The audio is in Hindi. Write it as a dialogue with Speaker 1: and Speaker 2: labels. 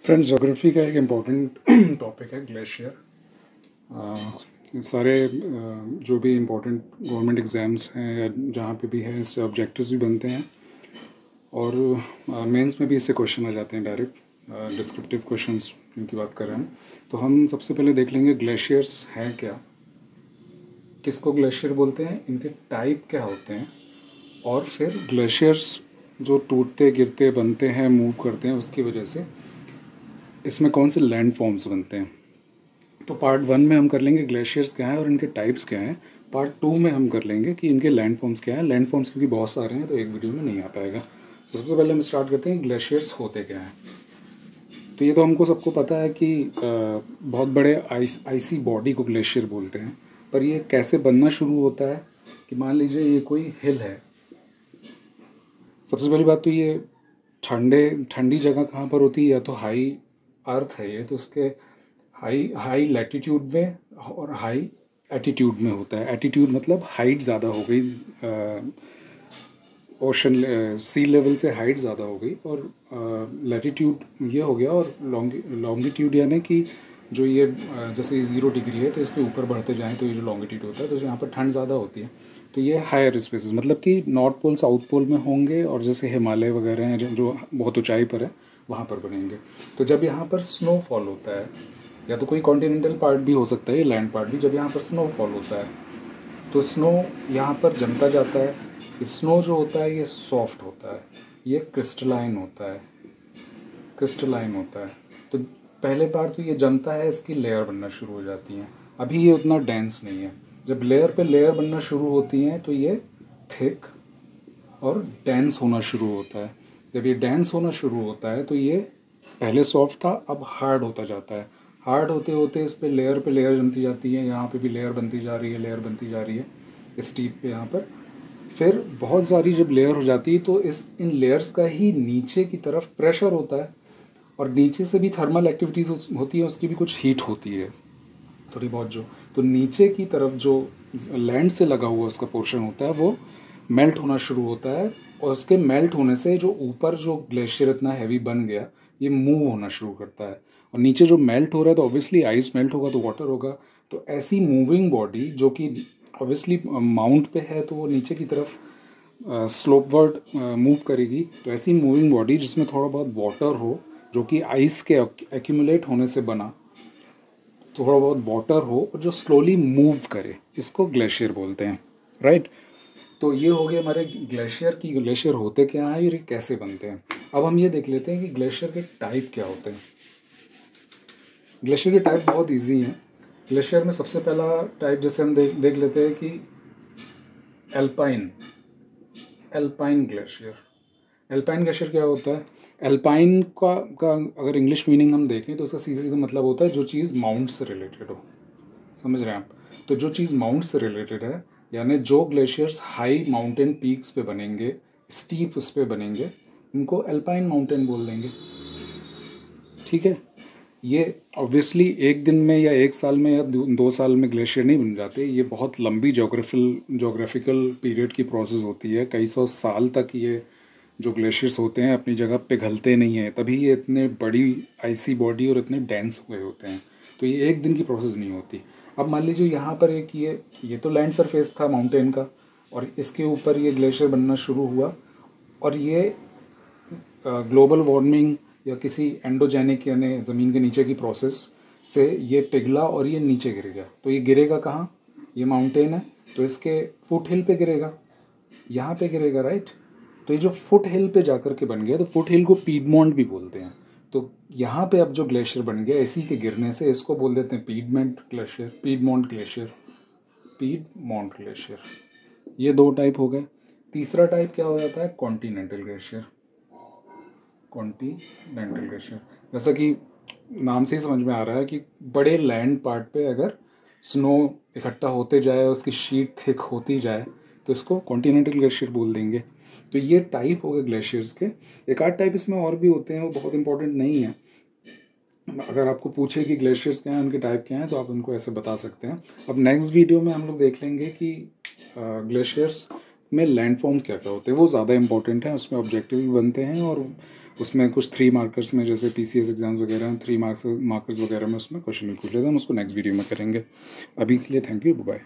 Speaker 1: फ्रेंड्स, ज्योग्राफी का एक इम्पॉर्टेंट टॉपिक है ग्लेशियर। सारे जो भी इम्पोर्टेंट गवर्नमेंट एग्ज़ाम्स हैं या जहाँ पे भी है इससे ऑब्जेक्टिव्स भी बनते हैं और मेंस में भी इससे क्वेश्चन आ जाते हैं डायरेक्ट डिस्क्रिप्टिव क्वेश्चंस जिनकी बात कर रहे हैं। तो हम सबसे पहले देख लेंगे ग्लेशियर्स हैं क्या, किसको ग्लेशियर बोलते हैं, इनके टाइप क्या होते हैं, और फिर ग्लेशियर्स जो टूटते गिरते बनते हैं मूव करते हैं उसकी वजह से इसमें कौन से लैंड फॉर्म्स बनते हैं। तो पार्ट 1 में हम कर लेंगे ग्लेशियर्स क्या हैं और इनके टाइप्स क्या हैं। पार्ट 2 में हम कर लेंगे कि इनके लैंड फॉर्म्स क्या हैं। लैंड फॉर्म्स क्योंकि बहुत सारे हैं तो एक वीडियो में नहीं आ पाएगा। तो सबसे पहले हम स्टार्ट करते हैं ग्लेशियर्स होते क्या हैं। तो ये तो हमको सबको पता है कि बहुत बड़े आइसी बॉडी को ग्लेशियर बोलते हैं, पर ये कैसे बनना शुरू होता है कि मान लीजिए ये कोई हिल है। सबसे पहली बात तो ये ठंडी जगह कहाँ पर होती है, या तो हाई अर्थ है ये, तो उसके हाई लैटिट्यूड में और हाई एटीट्यूड में होता है। एटीट्यूड मतलब हाइट ज़्यादा हो गई, ओशन सी लेवल से हाइट ज़्यादा हो गई, और लैटिट्यूड ये हो गया, और लॉन्गिट्यूड यानी कि जो ये जैसे 0 डिग्री है तो इसके ऊपर बढ़ते जाएं तो ये जो लॉन्गिट्यूड होता है तो यहाँ पर ठंड ज़्यादा होती है। तो ये हायर स्पेसेस मतलब कि नॉर्थ पोल साउथ पोल में होंगे, और जैसे हिमालय वगैरह हैं जो बहुत ऊंचाई पर है वहाँ पर बनेंगे। तो जब यहाँ पर स्नोफॉल होता है, या तो कोई कॉन्टिनेंटल पार्ट भी हो सकता है, लैंड पार्ट भी, जब यहाँ पर स्नोफॉल होता है तो स्नो यहाँ पर जमता जाता है। स्नो जो होता है ये सॉफ्ट होता है, ये क्रिस्टलाइन होता है, तो पहले बार तो ये जमता है, इसकी लेयर बनना शुरू हो जाती हैं। अभी ये उतना डेंस नहीं है। जब लेयर पे लेयर बनना शुरू होती हैं तो ये थिक और डेंस होना शुरू होता है। जब ये डेंस होना शुरू होता है तो ये पहले सॉफ्ट था, अब हार्ड होता जाता है। हार्ड होते होते इस पे लेयर जमती जाती है। यहाँ पे भी लेयर बनती जा रही है, स्टीप पे यहाँ पर। फिर बहुत सारी जब लेयर हो जाती है तो इन लेयर्स का ही नीचे की तरफ प्रेशर होता है, और नीचे से भी थर्मल एक्टिविटीज़ होती है, उसकी भी कुछ हीट होती है थोड़ी बहुत जो। तो नीचे की तरफ जो लैंड से लगा हुआ उसका पोर्शन होता है वो मेल्ट होना शुरू होता है, और उसके मेल्ट होने से जो ऊपर जो ग्लेशियर इतना हैवी बन गया ये मूव होना शुरू करता है। और नीचे जो मेल्ट हो रहा है तो ऑब्वियसली आइस मेल्ट होगा तो वाटर होगा। तो ऐसी मूविंग बॉडी जो कि ऑब्वियसली माउंट पे है तो वो नीचे की तरफ स्लोपवर्ड मूव करेगी। तो ऐसी मूविंग बॉडी जिसमें थोड़ा बहुत वाटर हो, जो कि आइस के एक्यूमुलेट होने से बना, थोड़ा बहुत वाटर हो और जो स्लोली मूव करे, इसको ग्लेशियर बोलते हैं, राइट। तो ये हो गया हमारे ग्लेशियर की ग्लेशियर होते क्या हैं और ये कैसे बनते हैं। अब हम ये देख लेते हैं कि ग्लेशियर के टाइप क्या होते हैं। ग्लेशियर के टाइप बहुत इजी हैं। ग्लेशियर में सबसे पहला टाइप जैसे हम देख लेते हैं कि एल्पाइन ग्लेशियर क्या होता है। एल्पाइन का अगर इंग्लिश मीनिंग हम देखें तो उसका सीधा सीधा मतलब होता है जो चीज़ माउंट से रिलेटेड हो। समझ रहे हैं आप। तो जो चीज़ माउंट से रिलेटेड है, यानी जो ग्लेशियर्स हाई माउंटेन पीक्स पे बनेंगे, स्टीप उस पे बनेंगे, इनको एल्पाइन माउंटेन बोल देंगे। ठीक है। ये ऑब्वियसली एक दिन में या एक साल में या 2 साल में ग्लेशियर नहीं बन जाते। ये बहुत लंबी जोग्राफिकल पीरियड की प्रोसेस होती है। कई सौ साल तक ये जो ग्लेशियर्स होते हैं अपनी जगह पिघलते नहीं हैं, तभी ये इतने बड़ी आइसी बॉडी और इतने डेंस हुए होते हैं। तो ये एक दिन की प्रोसेस नहीं होती। अब मान लीजिए यहाँ पर एक ये तो लैंड सरफेस था माउंटेन का, और इसके ऊपर ये ग्लेशियर बनना शुरू हुआ, और ये ग्लोबल वार्मिंग या किसी एंडोजेनिक यानी ज़मीन के नीचे की प्रोसेस से ये पिघला और ये नीचे गिर गया। तो ये गिरेगा कहाँ, ये माउंटेन है तो इसके फुट हिल पे गिरेगा, यहाँ पे गिरेगा, राइट। तो ये जो फुट हिल पे जाकर के बन गया, तो फुट हिल को पीडमोंट भी बोलते हैं। तो यहाँ पे अब जो ग्लेशियर बन गया इसी के गिरने से इसको बोल देते हैं पीडमोंट ग्लेशियर। ये 2 टाइप हो गए। तीसरा टाइप क्या हो जाता है, कॉन्टिनेंटल ग्लेशियर। जैसा कि नाम से ही समझ में आ रहा है कि बड़े लैंड पार्ट पे अगर स्नो इकट्ठा होते जाए और उसकी शीट थिक होती जाए तो इसको कॉन्टिनेंटल ग्लेशियर बोल देंगे। तो ये टाइप हो गए ग्लेशियर्स के। एक आध टाइप इसमें और भी होते हैं, वो बहुत इंपॉर्टेंट नहीं है। अगर आपको पूछे कि ग्लेशियर्स क्या हैं, उनके टाइप क्या हैं, तो आप उनको ऐसे बता सकते हैं। अब नेक्स्ट वीडियो में हम लोग देख लेंगे कि ग्लेशियर्स में लैंडफॉर्म्स क्या क्या होते हैं वो ज़्यादा इंपॉर्टेंट है, उसमें ऑब्जेक्टिव भी बनते हैं और उसमें कुछ 3 मार्कर्स में जैसे PCS एग्जाम्स वगैरह में 3 मार्कर्स वगैरह में उसमें क्वेश्चन भी पूछ लेते हैं, हम उसको नेक्स्ट वीडियो में करेंगे। अभी के लिए थैंक यू, बाय।